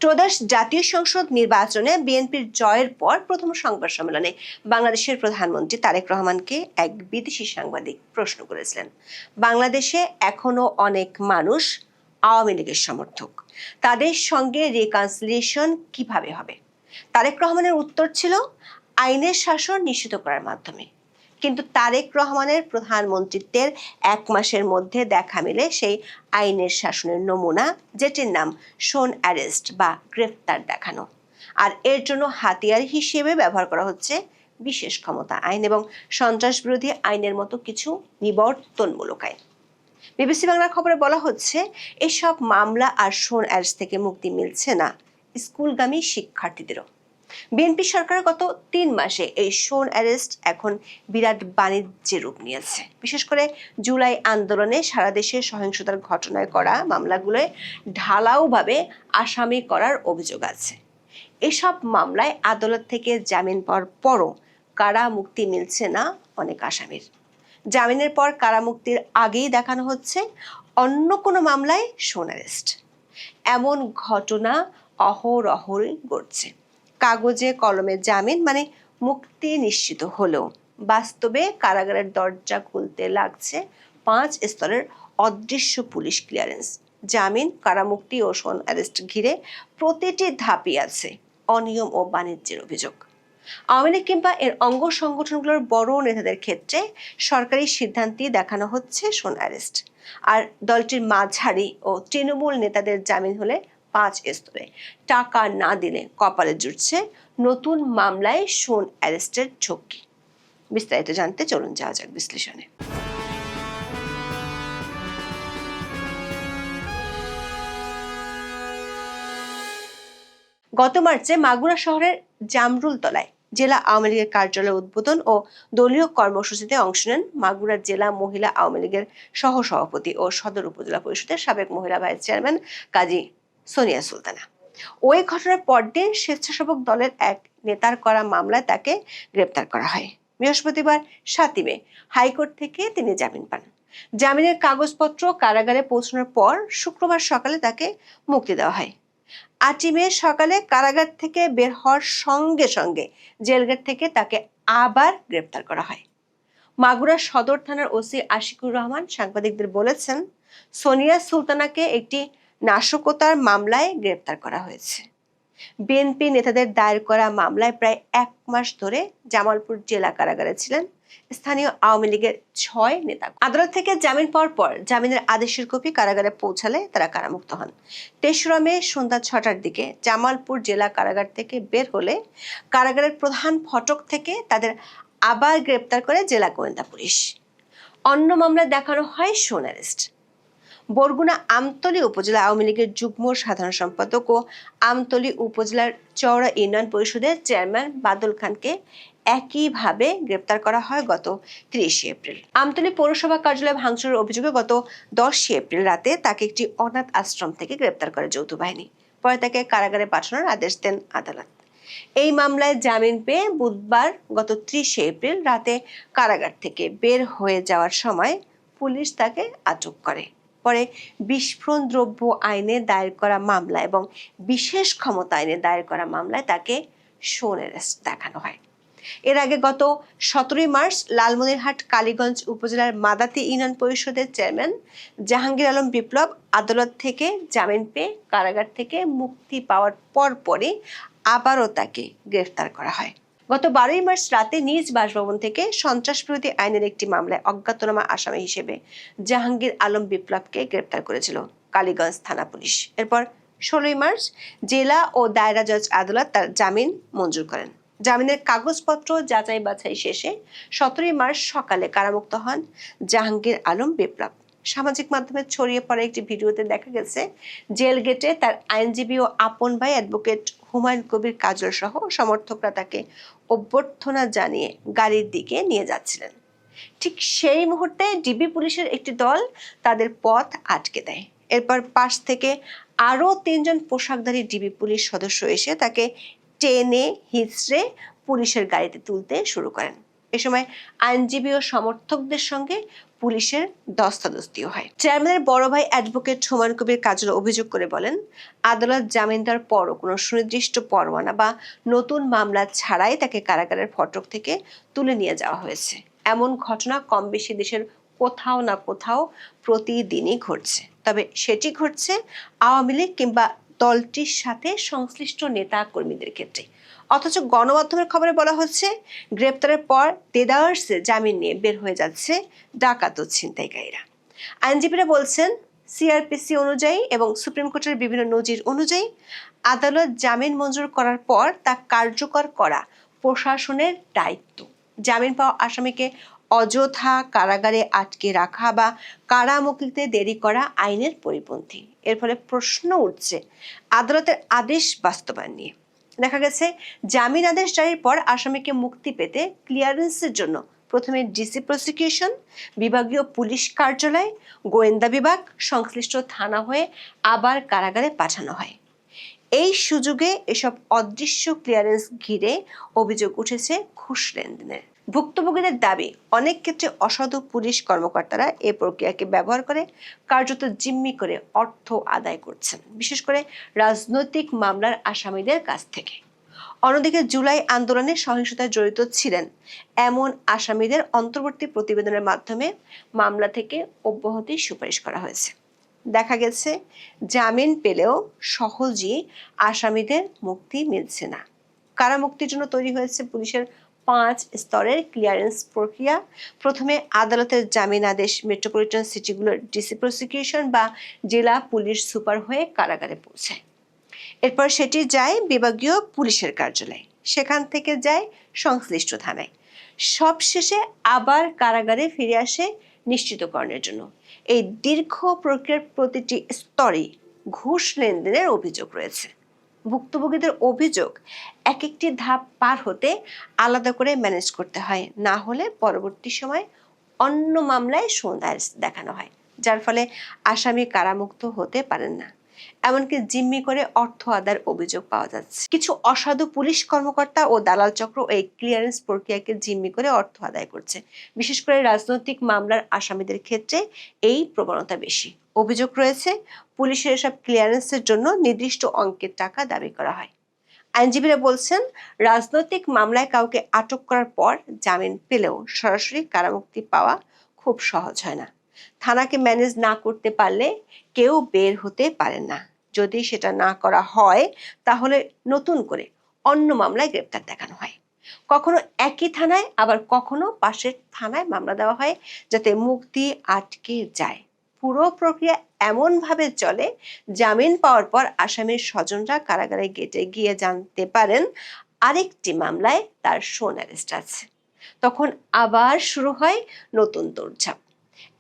ত্রয়োদশ জাতীয় সংসদ নির্বাচনে বিএনপির জয়ের পর প্রথম সংবাদ সম্মেলনে বাংলাদেশের প্রধানমন্ত্রী তারেক রহমানকে এক বিদেশি সাংবাদিক প্রশ্ন করেছিলেন, বাংলাদেশে এখনো অনেক মানুষ আওয়ামী লীগের সমর্থক, তাদের সঙ্গে রিকনসিলিয়েশন কিভাবে হবে? তারেক রহমানের উত্তর ছিল, আইনের শাসন নিশ্চিত করার মাধ্যমে। কিন্তু তারেক রহমানের প্রধানমন্ত্রিত্বের 1 মাসের মধ্যে দেখা মিলে সেই আইনের শাসনের নমুনা, যেটির নাম শোন অ্যারেস্ট বা গ্রেফতার দেখানো। আর এর জন্য হাতিয়ার হিসেবে ব্যবহার করা হচ্ছে বিশেষ ক্ষমতা আইন এবং সন্ত্রাস বিরোধী আইনের মতো কিছু নিবর্তনমূলক আইন। বিবিসি বাংলার খবরে বলা হচ্ছে, এসব মামলা আর শোন অ্যারেস্ট থেকে মুক্তি মিলছে না স্কুলগামী শিক্ষার্থীদেরও। বিএনপি সরকার গত 3 মাসে এই শোন অ্যারেস্ট এখন বিরাট বাণিজ্যের রূপ নিয়েছে। বিশেষ করে জুলাই আন্দোলনে সারা দেশে সহিংসতার ঘটনায় করা মামলাগুলোয় ঢালাওভাবে আসামি করার অভিযোগ আছে। এসব মামলায় আদালত থেকে জামিন পাওয়ার পরও কারা মুক্তি মিলছে না অনেক আসামির। জামিনের পর কারা মুক্তির আগেই দেখানো হচ্ছে অন্য কোনো মামলায় শোন অ্যারেস্ট। এমন ঘটনা অহরহই ঘটছে। কাগজে কলমে জামিন মানে মুক্তি নিশ্চিত হলেও বাস্তবে কারাগারের দরজা খুলতে লাগছে 5 স্তরের অদৃশ্য পুলিশ ক্লিয়ারেন্স। জামিন, কারামুক্তি ও শোন অ্যারেস্ট ঘিরে প্রতিটি ধাপই আছে অনিয়ম ও বাণিজ্যের অভিযোগ। আওয়ামী লীগ কিংবা এর অঙ্গ সংগঠনগুলোর বড় নেতাদের ক্ষেত্রে সরকারি সিদ্ধান্তেই দেখানো হচ্ছে শোন অ্যারেস্ট, আর দলটির মাঝারি ও তৃণমূল নেতাদের জামিন হলে 5 স্তরে, টাকা না দিলে কপালে জুটছে নতুন মামলায় শোন অ্যারেস্টের ঝক্কি। বিস্তারিত জানতে চলুন যাওয়া যাক বিশ্লেষণে। গত মার্চে মাগুরা শহরের জামরুলতলায় জেলা আওয়ামী লীগের কার্যালয় উদ্বোধন ও দলীয় কর্মসূচিতে অংশ নেন মাগুরা জেলা মহিলা আওয়ামী লীগের সহসভাপতি ও সদর উপজেলা পরিষদের সাবেক মহিলা ভাইস চেয়ারম্যান কাজী সোনিয়া সুলতানা। ওই ঘটনার পরদিন স্বেচ্ছাসেবক দলের এক নেতার করা মামলায় তাকে গ্রেপ্তার করা হয়। বৃহস্পতিবার 7 মে হাইকোর্ট থেকে তিনি জামিন পান। জামিনের কাগজপত্র কারাগারে পৌঁছানোর পর শুক্রবার সকালে তাকে মুক্তি দেওয়া হয়। 8 মে সকালে কারাগার থেকে বের হওয়ার সঙ্গে সঙ্গে জেলগেট থেকে তাকে আবার গ্রেপ্তার করা হয়। মাগুরা সদর থানার ওসি আশিকুর রহমান সাংবাদিকদের বলেছেন, সোনিয়া সুলতানাকে একটি নাশকতার মামলায় গ্রেপ্তার করা হয়েছে। বিএনপি নেতাদের দায়ের করা মামলায় প্রায় 1 মাস ধরে জামালপুর জেলা কারাগারে ছিলেন স্থানীয় আওয়ামী লীগের 6 নেতা। আদালত থেকে জামিন পাওয়ার পর জামিনের আদেশের কপি কারাগারে পৌঁছালে তারা কারামুক্ত হন। 23 মে সন্ধ্যা 6টার দিকে জামালপুর জেলা কারাগার থেকে বের হলে কারাগারের প্রধান ফটক থেকে তাদের আবার গ্রেপ্তার করে জেলা গোয়েন্দা পুলিশ। অন্য মামলায় দেখানো হয় শোন অ্যারেস্ট। বরগুনা আমতলী উপজেলা আওয়ামী লীগের যুগ্ম সাধারণ সম্পাদক ও আমতলী উপজেলার চওড়া ইউনিয়ন পরিষদের চেয়ারম্যান বাদল খানকে একইভাবে গ্রেপ্তার করা হয় গত 30 এপ্রিল। আমতলী পৌরসভা কার্যালয় ভাঙচুরের অভিযোগে গত 10 এপ্রিল রাতে তাকে একটি অনাথ আশ্রম থেকে গ্রেপ্তার করে যৌথ বাহিনী। পরে তাকে কারাগারে পাঠানোর আদেশ দেন আদালত। এই মামলায় জামিন পেয়ে বুধবার গত 30 এপ্রিল রাতে কারাগার থেকে বের হয়ে যাওয়ার সময় পুলিশ তাকে আটক করে। পরে বিস্ফোরণ দ্রব্য আইনে দায়ের করা মামলা এবং বিশেষ ক্ষমতা আইনে দায়ের করা মামলায় তাকে শোন অ্যারেস্ট দেখানো হয়। এর আগে গত 17 মার্চ লালমনিরহাট কালীগঞ্জ উপজেলার মাদাতি ইউনিয়ন পরিষদের চেয়ারম্যান জাহাঙ্গীর আলম বিপ্লব আদালত থেকে জামিন পেয়ে কারাগার থেকে মুক্তি পাওয়ার পরপরই আবারও তাকে গ্রেফতার করা হয়। গত 12 মার্চ রাতে নিজ বাসভবন থেকে সন্ত্রাস বিরোধী আইনের একটি মামলায় অজ্ঞাতনামা আসামি হিসেবে জাহাঙ্গীর আলম বিপ্লবকে গ্রেপ্তার করেছিল কালীগঞ্জ থানা পুলিশ। এরপর 16 মার্চ জেলা ও দায়রা জজ আদালত তার জামিন মঞ্জুর করেন। জামিনের কাগজপত্র যাচাই বাছাই শেষে 17 মার্চ সকালে কারামুক্ত হন জাহাঙ্গীর আলম বিপ্লব। সামাজিক মাধ্যমে ছড়িয়ে পড়া একটি ভিডিওতে দেখা গেছে জেল গেটে তার আইনজীবী ও আপন ভাই অ্যাডভোকেট হুমায়ুন কবির কাজল সহ সমর্থকরা তাকে অভ্যর্থনা জানিয়ে গাড়ির দিকে নিয়ে যাচ্ছিলেন। ঠিক সেই মুহূর্তে ডিবি পুলিশের একটি দল তাদের পথ আটকে দেয়। এরপর পাশ থেকে আরও 3 জন পোশাকধারী ডিবি পুলিশ সদস্য এসে তাকে টেনে হিঁচড়ে পুলিশের গাড়িতে তুলতে শুরু করেন। এ সময় আইনজীবী ও সমর্থকদের সঙ্গে পুলিশের ধস্তাধস্তিও হয়। চেয়ারম্যানের বড় ভাই অ্যাডভোকেট হুমায়ুন কবির কাজল অভিযোগ করে বলেন, আদালত জামিন দেওয়ার পরও কোনো সুনির্দিষ্ট পরোয়ানা বা নতুন মামলা ছাড়াই তাকে কারাগারের ফটক থেকে তুলে নিয়ে যাওয়া হয়েছে। এমন ঘটনা কম বেশি দেশের কোথাও না কোথাও প্রতিদিনই ঘটছে। তবে সেটি ঘটছে আওয়ামী লীগ কিংবা দলটির সাথে সংশ্লিষ্ট নেতা কর্মীদের ক্ষেত্রে। অথচ গণমাধ্যমের খবরে বলা হচ্ছে, গ্রেপ্তারের পর দেদারসে জামিন নিয়ে বের হয়ে যাচ্ছে ডাকাত ও ছিনতাইকারীরা। আইনজীবীরা বলছেন, সিআরপিসি অনুযায়ী এবং সুপ্রিম কোর্টের বিভিন্ন নজির অনুযায়ী আদালত জামিন মঞ্জুর করার পর তা কার্যকর করা প্রশাসনের দায়িত্ব। জামিন পাওয়া আসামিকে অযথা কারাগারে আটকে রাখা বা কারামুক্তিতে দেরি করা আইনের পরিপন্থী। এর ফলে প্রশ্ন উঠছে আদালতের আদেশ বাস্তবায়ন নিয়ে। দেখা গেছে, জামিন আদেশ জারির পর আসামিকে মুক্তি পেতে ক্লিয়ারেন্সের জন্য প্রথমে ডিসি প্রসিকিউশন, বিভাগীয় পুলিশ কার্যালয়, গোয়েন্দা বিভাগ, সংশ্লিষ্ট থানা হয়ে আবার কারাগারে পাঠানো হয়। এই সুযোগে এসব অদৃশ্য ক্লিয়ারেন্স ঘিরে অভিযোগ উঠেছে ঘুষ লেনদেনের। ভুক্তভোগীদের দাবি, অনেক ক্ষেত্রে অসাধু পুলিশ কর্মকর্তারা এই প্রক্রিয়াকে ব্যবহার করে কার্যত জিম্মি করে অর্থ আদায় করছেন, বিশেষ করে রাজনৈতিক মামলার আসামিদের কাছ থেকে। অন্যদিকে জুলাই আন্দোলনে সহিংসতায় জড়িত ছিলেন এমন আসামিদের অন্তর্বর্তী প্রতিবেদনের মাধ্যমে মামলা থেকে অব্যাহতির সুপারিশ করা হয়েছে। দেখা গেছে, জামিন পেলেও সহজেই আসামিদের মুক্তি মিলছে না। কারামুক্তির জন্য তৈরি হয়েছে পুলিশের 5 স্তরের ক্লিয়ারেন্স প্রক্রিয়া। প্রথমে আদালতের জামিন আদেশ মেট্রোপলিটন সিটিগুলোর ডিসি প্রসিকিউশন বা জেলা পুলিশ সুপার হয়ে কারাগারে পৌঁছায়। এরপর সেটি যায় বিভাগীয় পুলিশের কার্যালয়, সেখান থেকে যায় সংশ্লিষ্ট থানায়, সবশেষে আবার কারাগারে ফিরে আসে নিশ্চিতকরণের জন্য। এই দীর্ঘ প্রক্রিয়ার প্রতিটি স্তরে ঘুষ লেনদেনের অভিযোগ রয়েছে। ভুক্তভোগীদের অভিযোগ, এক একটি ধাপ পার হতে আলাদা করে ম্যানেজ করতে হয়, না হলে পরবর্তী সময় অন্য মামলায় সন্দেহ দেখানো হয়, যার ফলে আসামি কারামুক্ত হতে পারেন না। এমনকি জিম্মি করে অর্থ আদায়ের অভিযোগ পাওয়া যাচ্ছে। কিছু অসাধু পুলিশ কর্মকর্তা ও দালাল চক্র এই ক্লিয়ারেন্স প্রক্রিয়াকে জিম্মি করে অর্থ আদায় করছে। বিশেষ করে রাজনৈতিক মামলার আসামিদের ক্ষেত্রে এই প্রবণতা বেশি। অভিযোগ রয়েছে, পুলিশের এসব ক্লিয়ারেন্সের জন্য নির্দিষ্ট অঙ্কের টাকা দাবি করা হয়। আইনজীবীরা বলছেন, রাজনৈতিক মামলায় কাউকে আটক করার পর জামিন পেলেও সরাসরি কারামুক্তি পাওয়া খুব সহজ হয় না। থানাকে ম্যানেজ না করতে পারলে কেউ বের হতে পারেন না। যদি সেটা না করা হয়, তাহলে নতুন করে অন্য মামলায় গ্রেপ্তার দেখানো হয়। কখনো একই থানায়, আবার কখনো পাশের থানায় মামলা দেওয়া হয়, যাতে মুক্তি আটকে যায়। পুরো প্রক্রিয়া এমন ভাবে চলে, জামিন পাওয়ার পর আসামির স্বজনরা কারাগারে গেটে গিয়ে জানতে পারেন আরেকটি মামলায় তার শোন অ্যারেস্ট আছে। তখন আবার শুরু হয় নতুন দৌড়ঝাঁপ।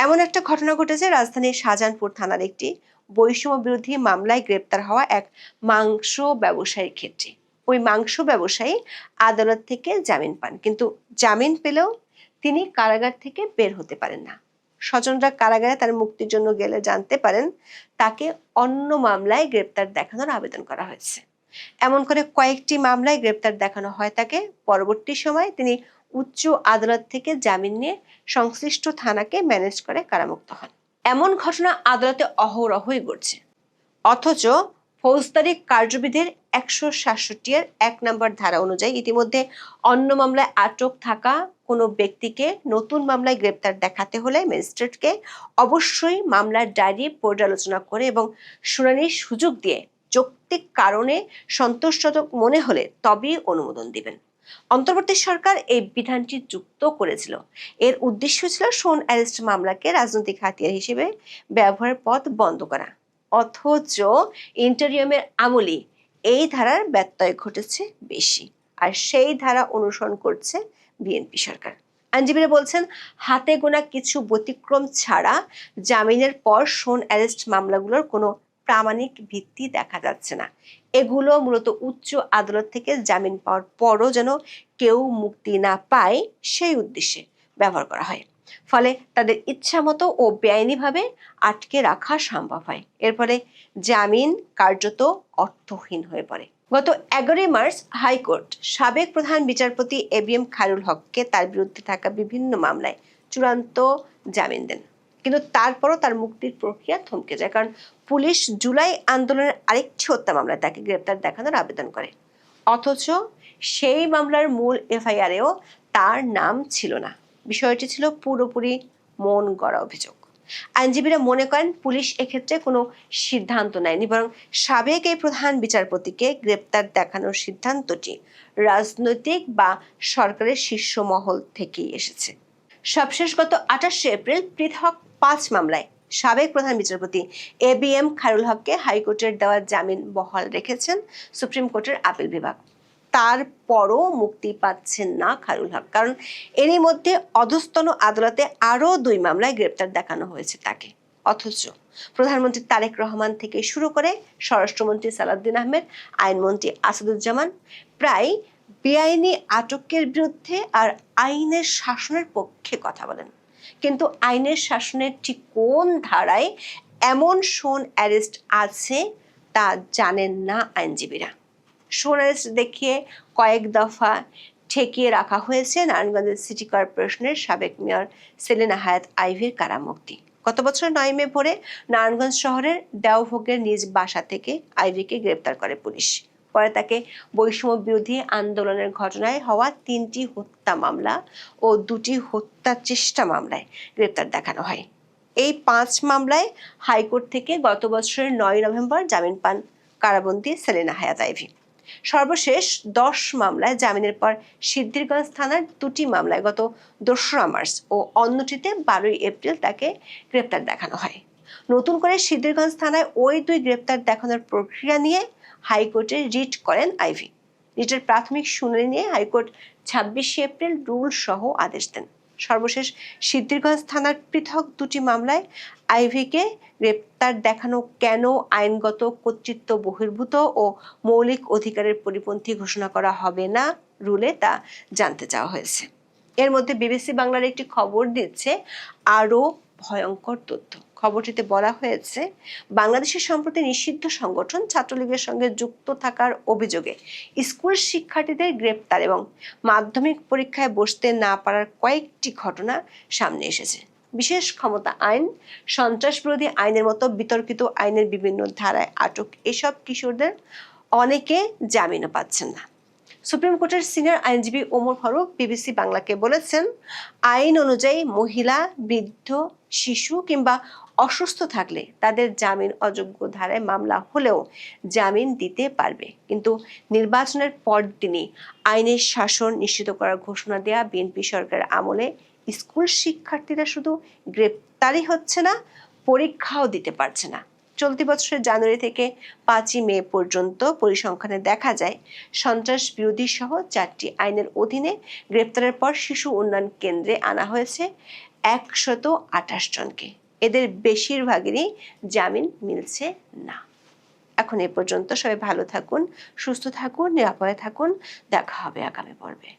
এমন একটা ঘটনা ঘটেছে রাজধানীর শাহজাহানপুর থানার একটি বৈষম্য বিরোধী মামলায় গ্রেপ্তার হওয়া এক মাংস ব্যবসায়ীর ক্ষেত্রে। ওই মাংস ব্যবসায়ী আদালত থেকে জামিন পান, কিন্তু জামিন পেলেও তিনি কারাগার থেকে বের হতে পারেন না। স্বজনরা কারাগারে তার মুক্তির জন্য গেলে জানতে পারেন তাকে অন্য মামলায় গ্রেপ্তার দেখানোর আবেদন করা হয়েছে। এমন করে কয়েকটি মামলায় গ্রেপ্তার দেখানো হয় তাকে। পরবর্তী সময় তিনি উচ্চ আদালত থেকে জামিন নিয়ে সংশ্লিষ্ট থানাকে ম্যানেজ করে কারামুক্ত হন। এমন ঘটনা আদালতে অহরহই ঘটছে। অথচ ফৌজদারি কার্যবিধির 167 এর 1 নম্বর ধারা অনুযায়ী ইতিমধ্যে অন্য মামলায় আটক থাকা কোনো ব্যক্তিকে নতুন মামলায় গ্রেপ্তার দেখাতে হলে ম্যাজিস্ট্রেটকে অবশ্যই মামলার ডায়েরি পর্যালোচনা করে এবং শুনানির সুযোগ দিয়ে যৌক্তিক কারণে সন্তোষজনক মনে হলে তবেই অনুমোদন দিবেন। অন্তর্বর্তী সরকার এই বিধানটি যুক্ত করেছিল। এর উদ্দেশ্য ছিল শোন অ্যারেস্ট মামলাকে রাজনৈতিক হাতিয়ার হিসেবে ব্যবহারের পথ বন্ধ করা। অথচ ইন্টারিয়ামের আমলে এই ধারার ব্যত্যয় ঘটেছে বেশি, আর সেই ধারা অনুসরণ করছে বিএনপি সরকার। আইনজীবীরা বলছেন, হাতে গোনা কিছু ব্যতিক্রম ছাড়া জামিনের পর শোন অ্যারেস্ট মামলাগুলোর কোনো প্রামাণিক ভিত্তি দেখা যাচ্ছে না। এগুলো মূলত উচ্চ আদালত থেকে জামিন পাওয়ার পরও যেন কেউ মুক্তি না পায় সেই উদ্দেশ্যে ব্যবহার করা হয়। ফলে তাদের ইচ্ছা মতো ও বেআইনিভাবে আটকে রাখা সম্ভব হয়। এর ফলে জামিন কার্যত অর্থহীন হয়ে পড়ে। গত 11 মার্চ হাইকোর্ট সাবেক প্রধান বিচারপতি ABM খায়রুল হককে তার বিরুদ্ধে থাকা বিভিন্ন মামলায় চূড়ান্ত জামিন দেন, কিন্তু তারপরও তার মুক্তির প্রক্রিয়া থমকে যায়, কারণ পুলিশ জুলাই আন্দোলনের আরেকটি হত্যা মামলায় তাকে গ্রেপ্তার দেখানোর আবেদন করে। অথচ সেই মামলার মূল FIR-এও তার নাম ছিল না। বিষয়টি ছিল পুরোপুরি মন গড়া অভিযোগ। আইনজীবীরা মনে করেন পুলিশ এক্ষেত্রে কোনো সিদ্ধান্ত নেয়নি, বরং সাবেক এই প্রধান বিচারপতিকে গ্রেপ্তার দেখানোর সিদ্ধান্তটি রাজনৈতিক বা সরকারের শীর্ষ মহল থেকেই এসেছে। সবশেষ গত 28 এপ্রিল পৃথক 5 মামলায় সাবেক প্রধান বিচারপতি ABM খায়রুল হককে হাইকোর্টের দেওয়া জামিন বহাল রেখেছেন সুপ্রিম কোর্টের আপিল বিভাগ। তারপরও মুক্তি পাচ্ছেন না খায়রুল হক, কারণ এরই মধ্যে অধস্তন আদালতে আরও 2 মামলায় গ্রেপ্তার দেখানো হয়েছে তাকে। অথচ প্রধানমন্ত্রী তারেক রহমান থেকে শুরু করে স্বরাষ্ট্রমন্ত্রী সালাউদ্দিন আহমেদ, আইনমন্ত্রী আসাদুজ্জামান প্রায় বেআইনি আটকের বিরুদ্ধে আর আইনের শাসনের পক্ষে কথা বলেন, কিন্তু আইনের শাসনের ঠিক কোন ধারায় এমন শোন অ্যারেস্ট আছে তা জানেন না আইনজীবীরা। শোন অ্যারেস্ট দেখিয়ে কয়েক দফা ঠেকিয়ে রাখা হয়েছে নারায়ণগঞ্জের সিটি কর্পোরেশনের সাবেক মেয়র সেলিনা হায়াৎ আইভীর কারামুক্তি। গত বছর 9 মে ভোরে নারায়ণগঞ্জ শহরের দেওভোগের নিজ বাসা থেকে আইভীকে গ্রেপ্তার করে পুলিশ। পরে তাকে বৈষম্য বিরোধী আন্দোলনের ঘটনায় হওয়া 3টি হত্যা মামলা ও 2টি হত্যা চেষ্টা মামলায় গ্রেপ্তার দেখানো হয়। এই 5 মামলায় হাইকোর্ট থেকে গত বছরের 9 নভেম্বর জামিন পান কারাবন্দী সেলিনা হায়াৎ আইভী। সর্বশেষ 10 মামলায় জামিনের পর সিদ্ধিরগঞ্জ থানার 2টি মামলায় গত 2রা মার্চ ও অন্যটিতে 12 এপ্রিল তাকে গ্রেপ্তার দেখানো হয়। নতুন করে সিদ্ধিরগঞ্জ থানায় ওই 2 গ্রেপ্তার দেখানোর প্রক্রিয়া নিয়ে হাইকোর্টে রিট করেন আইভী। রিটের প্রাথমিক শুনানি নিয়ে হাইকোর্ট 26 এপ্রিল রুল সহ আদেশ দেন। সর্বশেষ সিদ্ধিরগঞ্জ থানার পৃথক 2টি মামলায় আইভীকে গ্রেপ্তার দেখানো কেন আইনগত কর্তৃত্ব বহির্ভূত ও মৌলিক অধিকারের পরিপন্থী ঘোষণা করা হবে না রুলে তা জানতে চাওয়া হয়েছে। এর মধ্যে বিবিসি বাংলার একটি খবর দিচ্ছে আরও ভয়ঙ্কর তথ্য। খবরটিতে বলা হয়েছে, বাংলাদেশের সম্প্রতি নিষিদ্ধ সংগঠন ছাত্রলীগের সঙ্গে যুক্ত থাকার অভিযোগে স্কুল শিক্ষার্থীদের গ্রেপ্তার এবং মাধ্যমিক পরীক্ষায় বসতে না পারার কয়েকটি ঘটনা সামনে এসেছে। বিশেষ ক্ষমতা আইন, সন্ত্রাস বিরোধী আইনের মতো বিতর্কিত আইনের বিভিন্ন ধারায় আটক এসব কিশোরদের অনেকে জামিনও পাচ্ছেন না। সুপ্রিম কোর্টের সিনিয়র আইনজীবী ওমর ফারুক বিবিসি বাংলাকে বলেছেন, আইন অনুযায়ী মহিলা, বৃদ্ধ, শিশু কিংবা অসুস্থ থাকলে তাদের জামিন অযোগ্য ধারায় মামলা হলেও জামিন দিতে পারবে, কিন্তু নির্বাচনের পরদিনই আইনের শাসন নিশ্চিত করার ঘোষণা দেয়া বিএনপি সরকারের আমলে স্কুল শিক্ষার্থীরা শুধু গ্রেপ্তারই হচ্ছে না, পরীক্ষাও দিতে পারছে না। চলতি বছরের জানুয়ারি থেকে 5 মে পর্যন্ত পরিসংখ্যানে দেখা যায় সন্ত্রাস বিরোধী সহ 4টি আইনের অধীনে গ্রেপ্তারের পর শিশু উন্নয়ন কেন্দ্রে আনা হয়েছে 128 জনকে। এদের বেশিরভাগেরই জামিন মিলছে না। এখন এ পর্যন্ত। সবাই ভালো থাকুন, সুস্থ থাকুন, নিরাপদে থাকুন। দেখা হবে আগামী পর্বে।